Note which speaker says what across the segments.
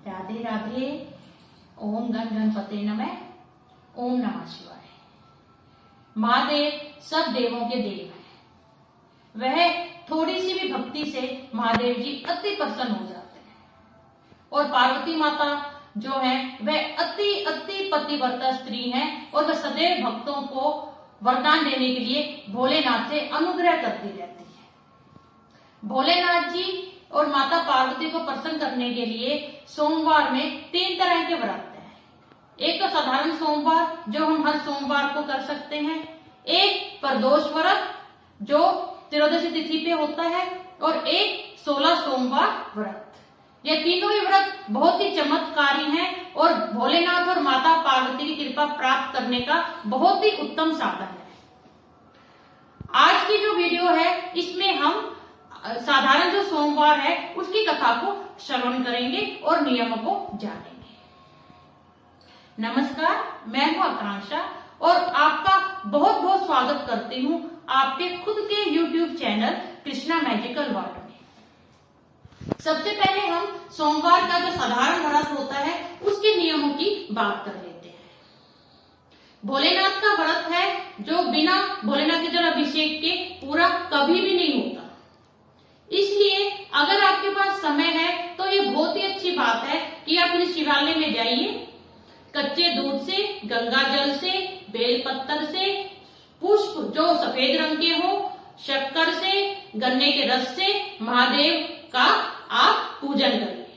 Speaker 1: राधे राधे। ओम गण गणपते नमः। ओम नमः शिवाय। महादेव सब देवों के देव हैं। वह थोड़ी सी भी भक्ति से महादेव जी अति प्रसन्न हो जाते हैं। और पार्वती माता जो है वह अति अति पतिव्रता स्त्री हैं और वह सदैव भक्तों को वरदान देने के लिए भोलेनाथ से अनुग्रह करती रहती है। भोलेनाथ जी और माता पार्वती को प्रसन्न करने के लिए सोमवार में 3 तरह के व्रत हैं। एक तो साधारण सोमवार जो हम हर सोमवार को कर सकते हैं, एक प्रदोष व्रत जो त्रयोदशी तिथि पे होता है, और एक 16 सोमवार व्रत। ये तीनों ही व्रत बहुत ही चमत्कारी हैं और भोलेनाथ और माता पार्वती की कृपा प्राप्त करने का बहुत ही उत्तम साधन है। आज की जो वीडियो है इसमें हम साधारण जो सोमवार है उसकी कथा को श्रवण करेंगे और नियमों को जानेंगे। नमस्कार, मैं हूं आकांक्षा और आपका बहुत बहुत स्वागत करती हूं आपके खुद के YouTube channel Krishna magical world में। सबसे पहले हम सोमवार का जो साधारण व्रत होता है उसके नियमों की बात कर लेते हैं। भोलेनाथ का व्रत है जो बिना भोलेनाथ के जल अभिषेक के पूरा कभी भी नहीं होता। इसलिए अगर आपके पास समय है तो ये बहुत ही अच्छी बात है कि आप इस शिवालय में जाइए, कच्चे दूध से, गंगा जल से, बेल पत्तर से, पुष्प जो सफेद रंग के हो, शक्कर से, गन्ने के रस से महादेव का आप पूजन करिए।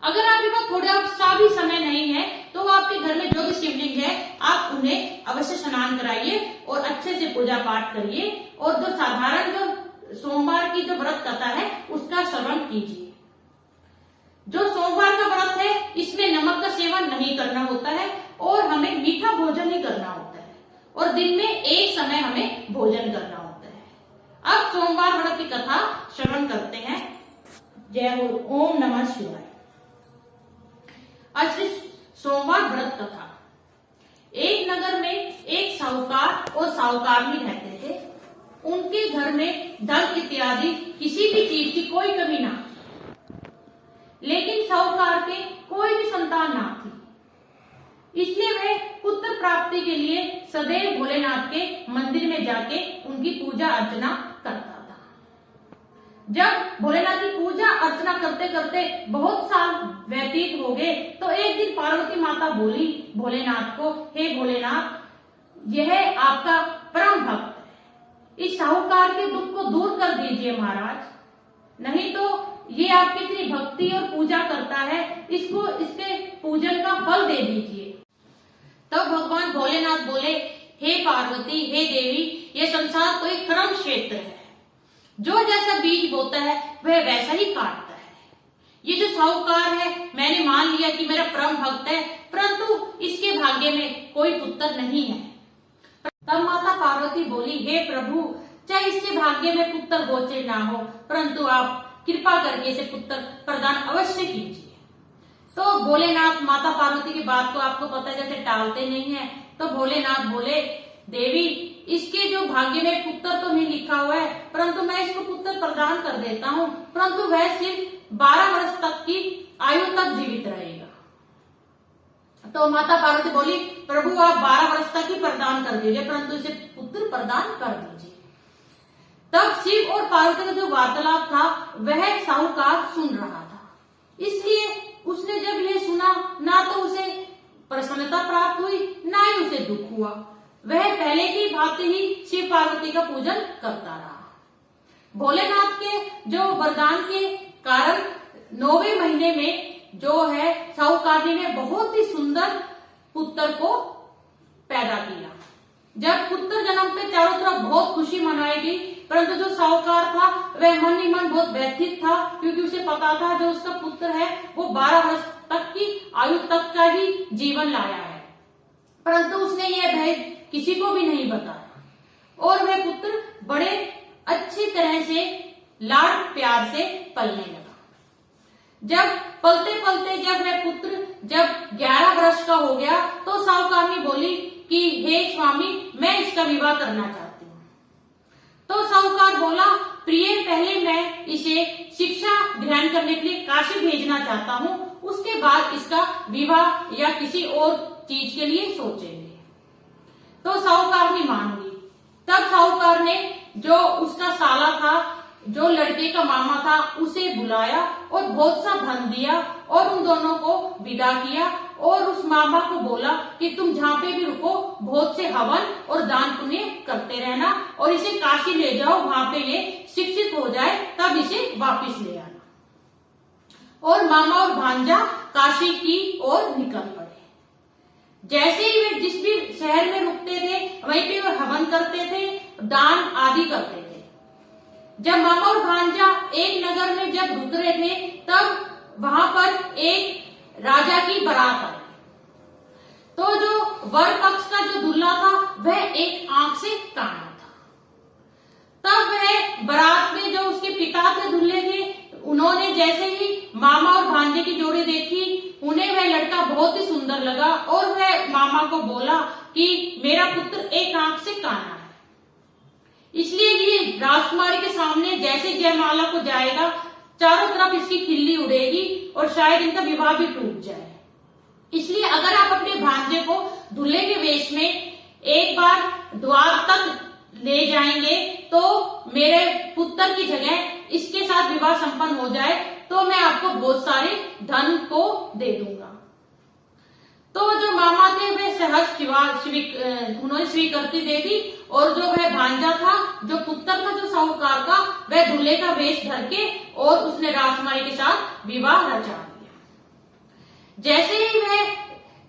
Speaker 1: अगर आपके पास थोड़ा सा भी समय नहीं है तो आपके घर में जो भी शिवलिंग है आप उन्हें अवश्य स्नान कराइए और अच्छे से पूजा पाठ करिए। और जो साधारण जो सोमवार की जो व्रत कथा है उसका श्रवण कीजिए। जो सोमवार का व्रत है इसमें नमक का सेवन नहीं करना होता है और हमें मीठा भोजन ही करना होता है और दिन में एक समय हमें भोजन करना होता है। अब सोमवार व्रत की कथा श्रवण करते हैं। जय हो। ओम नमः शिवाय। आज सोमवार व्रत कथा। एक नगर में एक साहूकार और साहूकारनी रहते थे। उनके घर में धन इत्यादि किसी भी चीज की कोई कमी ना थी, लेकिन साहूकार के कोई भी संतान ना थी। इसलिए वह पुत्र प्राप्ति के लिए सदैव भोलेनाथ के मंदिर में जाके उनकी पूजा अर्चना करता था। जब भोलेनाथ की पूजा अर्चना करते करते बहुत साल व्यतीत हो गए तो एक दिन पार्वती माता बोली भोलेनाथ को, हे भोलेनाथ, यह आपका परम भक्त इस साहूकार के दुख को दूर कर दीजिए महाराज, नहीं तो ये आपकी इतनी भक्ति और पूजा करता है, इसको इसके पूजन का फल दे दीजिए। तब भगवान भोलेनाथ बोले, हे पार्वती, हे देवी, ये संसार तो एक कर्म क्षेत्र है। जो जैसा बीज बोता है वह वैसा ही काटता है। ये जो साहूकार है मैंने मान लिया कि मेरा परम भक्त है, परंतु इसके भाग्य में कोई पुत्र नहीं है। तब माता पार्वती बोली, हे प्रभु, चाहे इसके भाग्य में पुत्र गोचर ना हो, परंतु आप कृपा करके इसे पुत्र प्रदान अवश्य कीजिए। तो भोलेनाथ माता पार्वती की बात को आपको पता है जैसे टालते नहीं है। तो भोलेनाथ बोले, देवी, इसके जो भाग्य में पुत्र तो नहीं लिखा हुआ है, परंतु मैं इसको पुत्र प्रदान कर देता हूँ, परंतु वह सिर्फ 12 वर्ष तक की आयु तक जीवित रहेगा। तो माता पार्वती बोली, प्रभु आप 12 वर्ष तक ही प्रदान कर दीजिए, परंतु इसे पुत्र प्रदान कर दीजिए। तब शिव और पार्वती का जो वार्तालाप था वह साहूकार सुन रहा था। इसलिए उसने जब ये सुना ना तो उसे प्रसन्नता प्राप्त हुई ना ही उसे दुख हुआ। वह पहले की भांति ही शिव पार्वती का पूजन करता रहा। भोलेनाथ के जो वरदान के कारण 9वें महीने में जो है साहूकारनी ने बहुत ही सुंदर पुत्र को पैदा किया। जब पुत्र जन्म पे चारों तरफ बहुत खुशी मनाई गई, परंतु जो साहूकार था वह मन ही मन बहुत व्यथित था, क्योंकि उसे पता था जो उसका पुत्र है वो 12 वर्ष तक की आयु तक का ही जीवन लाया है, परंतु उसने यह भेद किसी को भी नहीं बताया और वह पुत्र बड़े अच्छी तरह से लाड प्यार से पलने लगा। जब पलते पलते जब वह पुत्र जब 11 वर्ष का हो गया तो साहूकारनी बोली कि हे स्वामी, मैं इसका विवाह करना चाहती हूँ। तो साहूकार बोला, प्रिय, पहले मैं इसे शिक्षा ग्रहण करने के लिए काशी भेजना चाहता हूँ, उसके बाद इसका विवाह या किसी और चीज के लिए सोचेंगे। तो साहूकार ने मान ली। तब साहूकार ने जो उसका साला था, जो लड़के का मामा था, उसे बुलाया और बहुत सा धन दिया और उन दोनों को विदा किया और उस मामा को बोला कि तुम जहाँ पे भी रुको बहुत से हवन और दान पुण्य करते रहना और इसे काशी ले जाओ, वहां पे ये शिक्षित हो जाए, तब इसे वापिस ले आना। और मामा और भांजा काशी की ओर निकल पड़े। जैसे ही वे जिस भी शहर में रुकते थे वहीं पे वे हवन करते थे, दान आदि करते थे। जब मामा और भांजा एक नगर में जब रुक रहे थे, तब वहां पर एक राजा की बारात आई। तो जो वर पक्ष का जो दूल्हा था वह एक आंख से काना था। तब वह बारात में जो उसके पिता थे दूल्हे के, उन्होंने जैसे ही मामा और भांजे की जोड़ी देखी, उन्हें वह लड़का बहुत ही सुंदर लगा और वह मामा को बोला कि मेरा पुत्र एक आंख से काना है, इसलिए ये राजकुमारी के सामने जैसे जयमाला को जाएगा, चारों तरफ इसकी खिल्ली उड़ेगी और शायद इनका विवाह भी टूट जाए। इसलिए अगर आप अपने भांजे को दूल्हे के वेश में एक बार द्वार तक ले जाएंगे तो मेरे पुत्र की जगह इसके साथ विवाह संपन्न हो जाए तो मैं आपको बहुत सारे धन को दे दूंगा। तो जो मामा थे वे सहज उन्होंने स्वीकृति दे दी और जो वह भांजा था, जो पुत्र था जो साहूकार का, वह दूल्हे का वेश धर के और उसने राजकुमारी के साथ विवाह रचा दिया। जैसे ही वह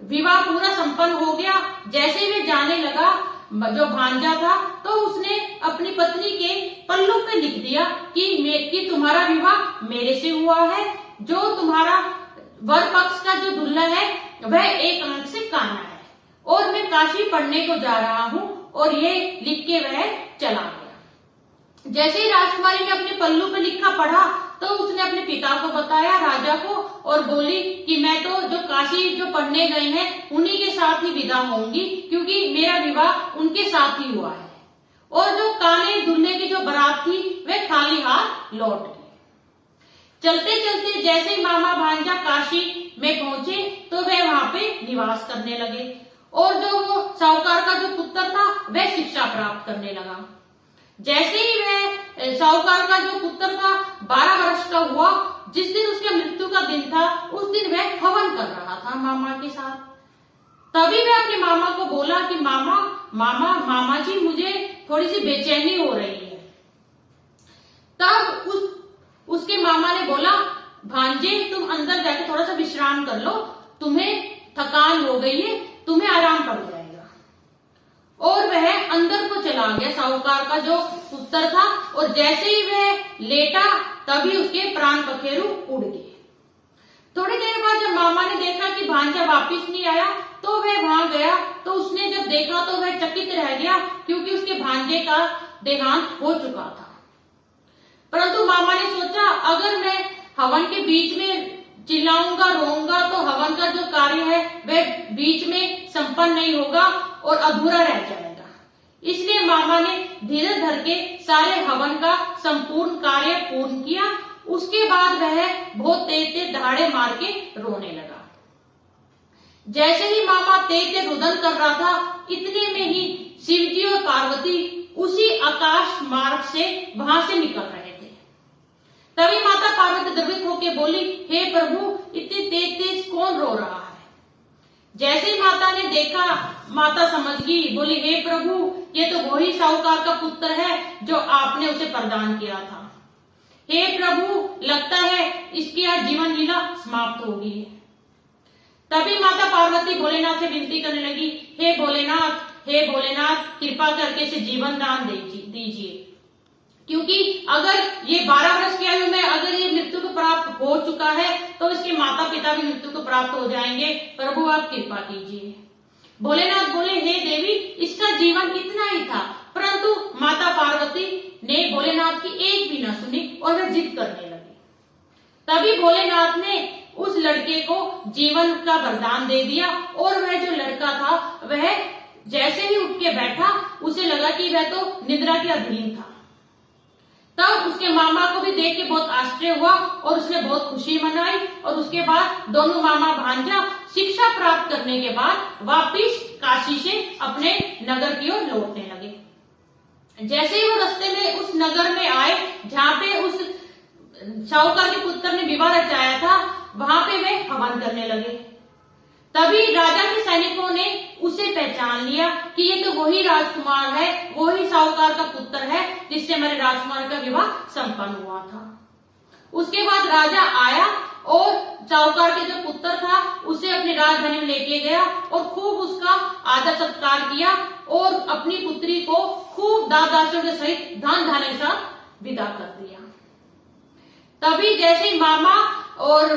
Speaker 1: विवाह पूरा संपन्न हो गया, जैसे ही वह जाने लगा, जो भांजा था तो उसने अपनी पत्नी के पल्लू पे लिख दिया कि तुम्हारा विवाह मेरे से हुआ है, जो तुम्हारा वर पक्ष का जो दूल्हा है वह एक आंख से काना है और मैं काशी पढ़ने को जा रहा हूँ, और ये लिख के वह चला गया। जैसे ही राजकुमारी ने अपने पल्लू पे लिखा पढ़ा तो उसने अपने पिता को बताया, राजा को, और बोली कि मैं तो जो काशी जो पढ़ने गए हैं उन्हीं के साथ ही विदा होंगी, क्योंकि मेरा विवाह उनके साथ ही हुआ है। और जो काने दूल्हे की जो बारात थी वह खाली हाथ लौट गई। चलते चलते जैसे ही मामा भांजा काशी में पहुंचे तो वे वहां पे निवास करने लगे और जो वो साहूकार का जो पुत्र था वह शिक्षा प्राप्त करने लगा। जैसे ही वह साहूकार का जो पुत्र था 12 वर्ष का हुआ, जिस दिन उसके मृत्यु का दिन था, उस दिन वह हवन कर रहा था मामा के साथ। तभी वह अपने मामा को बोला कि मामा जी मुझे थोड़ी सी बेचैनी हो रही है। तब उसके मामा ने बोला, भांजे तुम अंदर जाके थोड़ा सा विश्राम कर लो, तुम्हें थकान हो गई है, तुम्हें आराम पड़ जाएगा। और वह अंदर को चला गया साहूकार का जो पुत्र था, और जैसे ही वह लेटा तभी उसके प्राण पखेरु उड़ गए। थोड़ी देर बाद जब मामा ने देखा कि भांजा वापिस नहीं आया तो वह वहां गया, तो उसने जब देखा तो वह चकित रह गया, क्योंकि उसके भांजे का देहांत हो चुका था। परंतु मामा ने सोचा, अगर मैं हवन के बीच में चिल्लाऊंगा रोऊंगा तो हवन का जो कार्य है वह बीच में संपन्न नहीं होगा और अधूरा रह जाएगा। इसलिए मामा ने धीरे धर के सारे हवन का संपूर्ण कार्य पूर्ण किया। उसके बाद वह बहुत तेज तेज दहाड़े मार के रोने लगा। जैसे ही मामा तेज तेज रुदन कर रहा था, इतने में ही शिवजी और पार्वती उसी आकाश मार्ग से वहां से निकल रहे थे। तभी माता पार्वती द्रवित होकर बोली, हे प्रभु इतनी तेज तेज कौन रो रहा है? जैसे ही माता ने देखा, माता समझ गई, बोली, हे प्रभु ये तो वही साहूकार का पुत्र है जो आपने उसे प्रदान किया था। हे प्रभु लगता है इसकी आज जीवन लीला समाप्त हो गई है। तभी माता पार्वती भोलेनाथ से विनती करने लगी, हे भोलेनाथ कृपा करके इसे जीवन दान दीजिए, क्योंकि अगर ये 12 वर्ष की आयु में अगर ये मृत्यु को प्राप्त हो चुका है तो इसके माता पिता भी मृत्यु को प्राप्त हो जाएंगे, प्रभु आप कृपा कीजिए। भोलेनाथ बोले, हे देवी इसका जीवन इतना ही था, परंतु माता पार्वती ने भोलेनाथ की एक भी न सुनी और वह जिद करने लगी। तभी भोलेनाथ ने उस लड़के को जीवन का वरदान दे दिया और वह जो लड़का था वह जैसे ही उठ के बैठा, उसे लगा कि वह तो निद्रा के अधीन था। तब उसके मामा को भी देख के बहुत आश्चर्य हुआ और उसने बहुत खुशी मनाई। और उसके बाद दोनों मामा भांजा शिक्षा प्राप्त करने के बाद वापिस काशी से अपने नगर की ओर लौटने लगे। जैसे ही वो रास्ते में उस नगर में आए जहाँ पे उस साहूकार के पुत्र ने विवाह रचाया था, वहां पे वे हवन करने लगे। तभी राजा के सैनिकों ने उसे पहचान लिया कि ये तो वही राजकुमार है, वही साहूकार का पुत्र है जिससे हमारे राजकुमार का विवाह संपन्न हुआ था। उसके बाद राजा आया और साहूकार के जो पुत्र था उसे अपनी राजधानी में लेके गया और खूब उसका आदर सत्कार किया और अपनी पुत्री को खूब दादाशों के सहित धन धान्य के साथ विदा कर दिया। तभी जैसे ही मामा और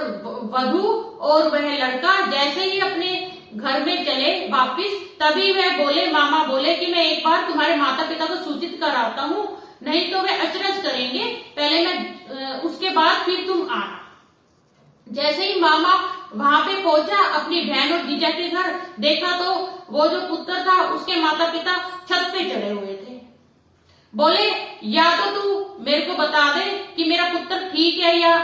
Speaker 1: वधू और वह लड़का जैसे ही अपने घर में चले वापिस, तभी वह बोले, मामा बोले कि मैं एक बार तुम्हारे माता पिता को सूचित कराता हूँ, नहीं तो वे अचरज करेंगे, पहले मैं उसके बाद फिर तुम आना। जैसे ही मामा वहां पे पहुंचा अपनी बहन और जीजा के घर, देखा तो वो जो पुत्र था उसके माता पिता छत पे चढ़े हुए थे। बोले, या तो तू मेरे को बता दे कि मेरा पुत्र ठीक है या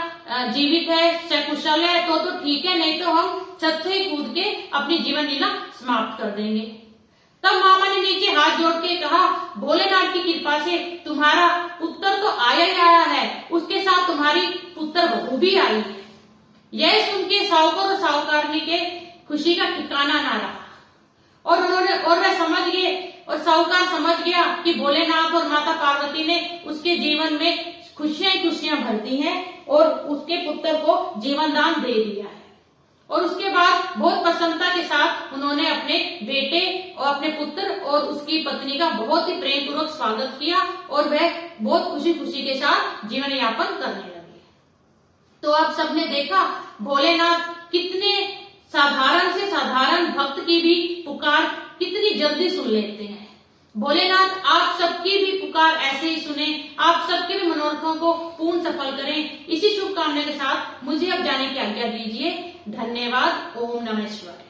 Speaker 1: जीवित है, सकुशल है, तो ठीक है, नहीं तो हम छत से ही कूद के अपनी जीवन लीला समाप्त कर देंगे। तब मामा ने नीचे हाथ जोड़ के कहा, भोलेनाथ की कृपा से तुम्हारा पुत्र तो आया ही आया है, उसके साथ तुम्हारी पुत्र वधू भी आई है। यह सुन के साहूकार और साहूकारनी के खुशी का ठिकाना ना रहा और वह समझ गए और साहूकार समझ गया कि भोलेनाथ और माता पार्वती ने उसके जीवन में खुशियां भर दी हैं और उसके पुत्र को जीवन दान दे दिया है। और उसके बाद बहुत प्रसन्नता के साथ उन्होंने अपने बेटे और अपने पुत्र और उसकी पत्नी का बहुत ही प्रेम पूर्वक स्वागत किया और वह बहुत खुशी खुशी के साथ जीवन यापन करने लगे। तो आप सबने देखा भोलेनाथ कितने साधारण से साधारण भक्त की भी पुकार कितनी जल्दी सुन लेते हैं। भोलेनाथ आप सबकी भी पुकार ऐसे ही सुने, आप सबके भी मनोरथों को पूर्ण सफल करें। इसी शुभकामना के साथ मुझे अब जाने की आज्ञा दीजिए। धन्यवाद। ओम नमः शिवाय।